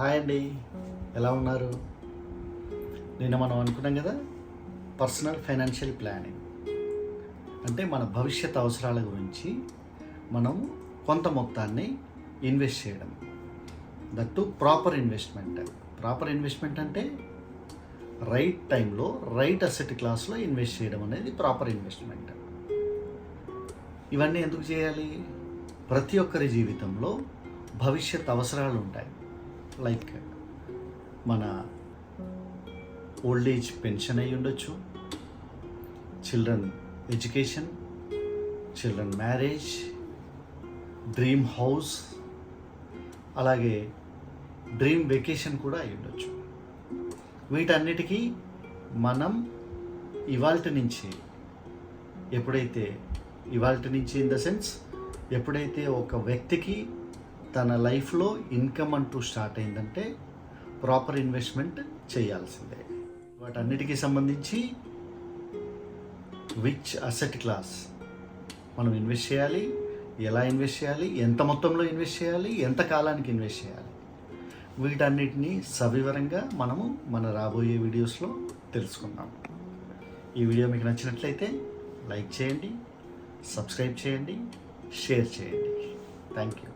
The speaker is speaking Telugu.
హాయ్ అండి, ఎలా ఉన్నారు? నిన్న మనం అనుకున్నాం కదా, పర్సనల్ ఫైనాన్షియల్ ప్లానింగ్ అంటే మన భవిష్యత్ అవసరాల గురించి మనం కొంత మొత్తాన్ని ఇన్వెస్ట్ చేయడం. That proper investment. Proper investment అంటే రైట్ టైంలో రైట్ అసెట్ క్లాస్లో ఇన్వెస్ట్ చేయడం అనేది ప్రాపర్ ఇన్వెస్ట్మెంట్. ఇవన్నీ ఎందుకు చేయాలి? ప్రతి ఒక్కరి జీవితంలో భవిష్యత్ అవసరాలు ఉంటాయి. లైక్ మన ఓల్డ్ ఏజ్ పెన్షన్ అయి ఉండొచ్చు, children education, children marriage, dream house, అలాగే డ్రీమ్ వెకేషన్ కూడా అయి ఉండొచ్చు. వీటన్నిటికీ మనం ఇవాల్టి నుంచి ఇన్ ద సెన్స్ ఎప్పుడైతే ఒక వ్యక్తికి తన లైఫ్లో ఇన్కమ్ అంటూ స్టార్ట్ అయిందంటే ప్రాపర్ ఇన్వెస్ట్మెంట్ చేయాల్సిందే. వాటన్నిటికీ సంబంధించి విచ్ అసెట్ క్లాస్ మనం ఇన్వెస్ట్ చేయాలి, ఎలా ఇన్వెస్ట్ చేయాలి, ఎంత మొత్తంలో ఇన్వెస్ట్ చేయాలి, ఎంత కాలానికి ఇన్వెస్ట్ చేయాలి, వీటన్నిటినీ సవివరంగా మనము మన రాబోయే వీడియోస్లో తెలుసుకుందాం. ఈ వీడియో మీకు నచ్చినట్లయితే లైక్ చేయండి, సబ్స్క్రైబ్ చేయండి, షేర్ చేయండి. Thank you.